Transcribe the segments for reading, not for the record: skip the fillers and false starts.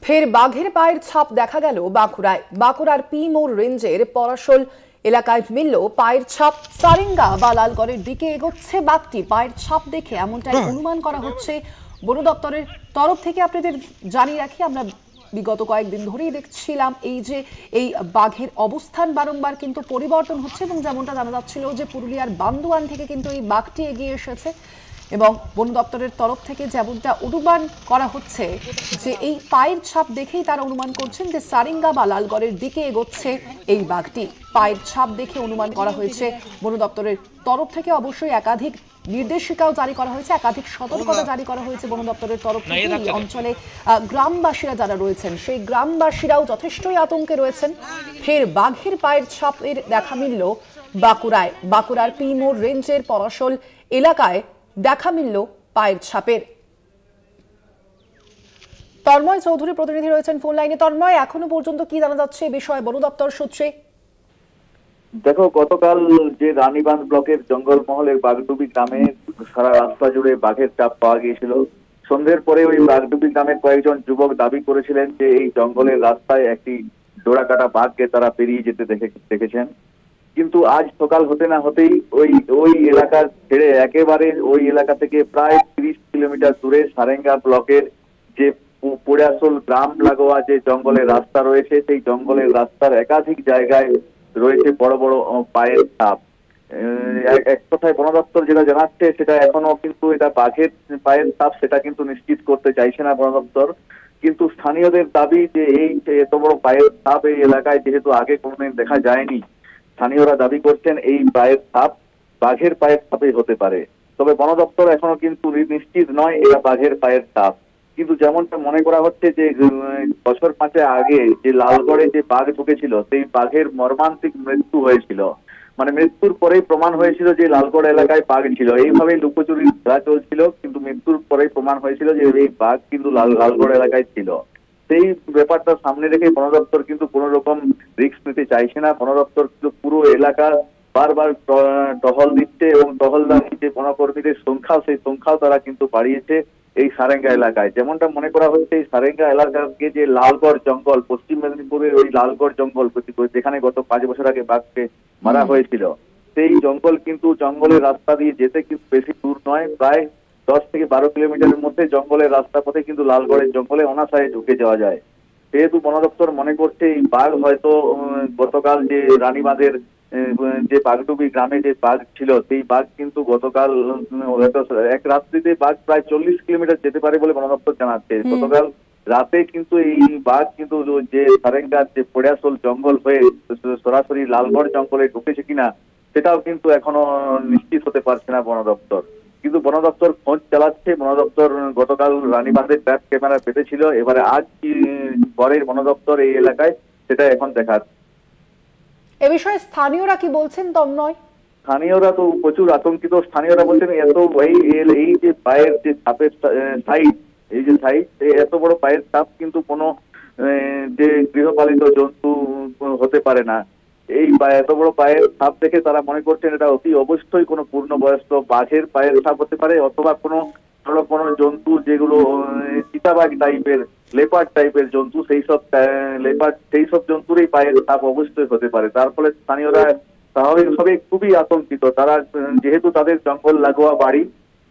ফের বাঘের পায়ের ছাপ দেখা গেল বাঁকুড়ায়। বাঁকুড়ার পি মোড় রেঞ্জের পরাশোল এলাকায় মিলল পায়ের ছাপ। সারেঙ্গা বা লালগড়ের দিকে এগোচ্ছে বাঘটি। পায়ের ছাপ দেখে এমনটাই অনুমান করা হচ্ছে বন দপ্তরের তরফ থেকে। আপনাদের জানিয়ে রাখি, আমরা বিগত কয়েকদিন ধরেই দেখছিলাম এই যে এই বাঘের অবস্থান বারংবার কিন্তু পরিবর্তন হচ্ছে, এবং যেমনটা জানা যাচ্ছিল যে পুরুলিয়ার বান্দোয়ান থেকে কিন্তু এই বাঘটি এগিয়ে এসেছে, এবং বন দপ্তরের তরফ থেকে যেমনটা অনুমান করা হচ্ছে যে এই পায়ের ছাপ দেখেই তারা অনুমান করছেন যে সারেঙ্গা বা লালগড়ের দিকে এগোচ্ছে এই বাঘটি। পায়ের ছাপ দেখে অনুমান করা হয়েছে বন দপ্তরের তরফ থেকে। অবশ্যই একাধিক নির্দেশিকাও জারি করা হয়েছে, একাধিক সতর্কতা জারি করা হয়েছে বন দপ্তরের তরফ থেকে। এই অঞ্চলে গ্রামবাসীরা যারা রয়েছেন সেই গ্রামবাসীরাও যথেষ্টই আতঙ্কে রয়েছেন। ফের বাঘের পায়ের ছাপের দেখা মিলল বাঁকুড়ায়। বাঁকুড়ার পি মোড় রেঞ্জের পরাশোল এলাকায় দেখা মিলল পায়ের ছাপের। তন্ময় চৌধুরী প্রতিনিধি রয়েছেন ফোন লাইনে। তন্ময়, এখনো পর্যন্ত কি জানা যাচ্ছে এই বিষয়ে বন দপ্তর সূত্রে? দেখো, গতকাল যে রানীবাঁধ ব্লকের জঙ্গলমহলের বাগডুবি গ্রামে সারা রাস্তা জুড়ে বাঘের ছাপ পাওয়া গিয়েছিল। সন্ধ্যের পরে ওই বাগডুবি গ্রামের কয়েকজন যুবক দাবি করেছিলেন যে এই জঙ্গলের রাস্তায় একটি ডোরা কাটা বাঘকে তারা পেরিয়ে যেতে দেখেছেন। কিন্তু আজ সকাল হতে না হতেই ওই এলাকা ছেড়ে একেবারে ওই এলাকা থেকে প্রায় 30 কিলোমিটার দূরে সারেঙ্গা ব্লকের যে পোড়াশোল গ্রাম লাগোয়া যে জঙ্গলের রাস্তা রয়েছে, সেই জঙ্গলের রাস্তার একাধিক জায়গায় রয়েছে বড় বড় পায়ের ছাপ। এক কথায় বন দপ্তর যেটা জানাচ্ছে সেটা এখনো কিন্তু এটা বাঘের পায়ের ছাপ সেটা কিন্তু নিশ্চিত করতে চাইছে না বন দপ্তর। কিন্তু স্থানীয়দের দাবি যে এই এত বড় পায়ের ছাপ এই এলাকায় যেহেতু আগে কোনোদিন দেখা যায়নি, স্থানীয়রা দাবি করছেন এই পায়ের ছাপ বাঘের পায়ের ছাপই হতে পারে। তবে বন দপ্তর এখনো কিন্তু নিশ্চিত নয় এটা বাঘের পায়ের ছাপ। কিন্তু যেমনটা মনে করা হচ্ছে যে বছর 5 আগে যে লালগড়ে যে বাঘ ঢুকেছিল সেই বাঘের মর্মান্তিক মৃত্যু হয়েছিল। মানে মৃত্যুর পরেই প্রমাণ হয়েছিল যে লালগড় এলাকায় বাঘ ছিল। এইভাবেই লুকোচুরি ধরা চলছিল, কিন্তু মৃত্যুর পরেই প্রমাণ হয়েছিল যে এই বাঘ কিন্তু লালগড় এলাকায় ছিল। সেই ব্যাপারটা সামনে রেখে বন দপ্তর কিন্তু কোন রকম রিস্ক নিতে চাইছে না। বন দপ্তর কিন্তু পুরো এলাকা বারবার টহল দিচ্ছে, এবং টহলদারি যে বনকর্মীদের সংখ্যা সেই সংখ্যাও তারা কিন্তু বাড়িয়েছে এই সারেঙ্গা এলাকায়। যেমনটা মনে করা হচ্ছে এই সারেঙ্গা এলাকাকে যে লালগড় জঙ্গল, পশ্চিম মেদিনীপুরের ওই লালগড় জঙ্গল যেখানে গত 5 বছর আগে বাঘকে মারা হয়েছিল, সেই জঙ্গল কিন্তু জঙ্গলের রাস্তা দিয়ে যেতে কিন্তু বেশি দূর নয়, প্রায় 10 থেকে 12 কিলোমিটারের মধ্যে জঙ্গলের রাস্তা পথে কিন্তু লালগড়ের জঙ্গলে অনায়াসে ঢুকে যাওয়া যায়। সেহেতু বন দপ্তর মনে করছে এই বাঘ হয়তো গতকাল যে রানীবাঁধের যে বাগডুবি গ্রামে যে বাঘ ছিল সেই বাঘ কিন্তু গতকাল এক রাত্রিতে বাঘ প্রায় 40 কিলোমিটার যেতে পারে বলে বন দপ্তর জানাচ্ছে। গতকাল রাতে কিন্তু এই বাঘ কিন্তু যে সারেঙ্গার যে পোড়াশোল জঙ্গল হয়ে সরাসরি লালগড় জঙ্গলে ঢুকেছে কিনা সেটাও কিন্তু এখনো নিশ্চিত হতে পারছে না বন দপ্তর। কিন্তু বন দপ্তর খোঁজ চালাচ্ছে। বন দপ্তর গতকাল রানীবাঁধের ট্র্যাপ ক্যামেরা পেতেছিল, এবারে আজ কি পরের বন দপ্তর এই এলাকায় সেটা এখন দেখাচ্ছে। এ বিষয়ে স্থানীয়রা কি বলছেন তন্ময়? স্থানীয়রা তো প্রচুর আতঙ্কিত। স্থানীয়রা বলছেন এত এই যে পায়ের যে ছাপের সাইজ, এই যে সাইজ, এত বড় পায়ের ছাপ কিন্তু কোনো যে গৃহপালিত জন্তু হতে পারে না। এই এত বড় পায়ের ছাপ দেখে তারা মনে করছেন এটা অতি অবশ্যই কোনো পূর্ণবয়স্ক বাঘের পায়ের ছাপ হতে পারে, অথবা কোনো জন্তু যেগুলো চিতাবাঘ টাইপের, লেপার্ড টাইপের জন্তু, সেই সব জন্তুরই পায়ের ছাপ অবশ্যই হতে পারে। তার ফলে স্থানীয়রা স্বাভাবিকভাবে খুবই আতঙ্কিত। তারা যেহেতু তাদের জঙ্গল লাগোয়া বাড়ি,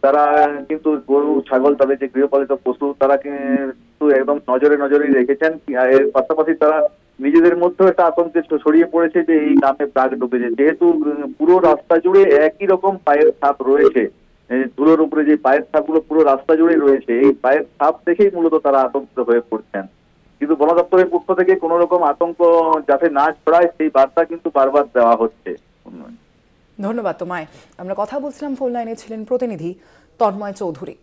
তারা কিন্তু গরু ছাগল তাদের যে গৃহপালিত পশু তারা কিন্তু একদম নজরে রেখেছেন। এর পাশাপাশি তারা নিজেদের মধ্যেও একটা আতঙ্কে ছড়িয়ে পড়েছে যে এই গ্রামে বাঘ ঢুকেছে। যেহেতু পুরো রাস্তা জুড়ে একই রকম পায়ের ছাপ রয়েছে, ধুলোর উপরে যে পায়ের ছাপগুলো পুরো রাস্তা জুড়ে রয়েছে, এই পায়ের ছাপ দেখেই মূলত তারা আতঙ্কিত হয়ে পড়ছেন। কিন্তু বন দপ্তরের পক্ষ থেকে কোন রকম আতঙ্ক যাতে না ছড়ায় সেই বার্তা কিন্তু বারবার দেওয়া হচ্ছে। ধন্যবাদ তোমায়। আমরা কথা বলছিলাম, ফোন লাইনে ছিলেন প্রতিনিধি তন্ময় চৌধুরী।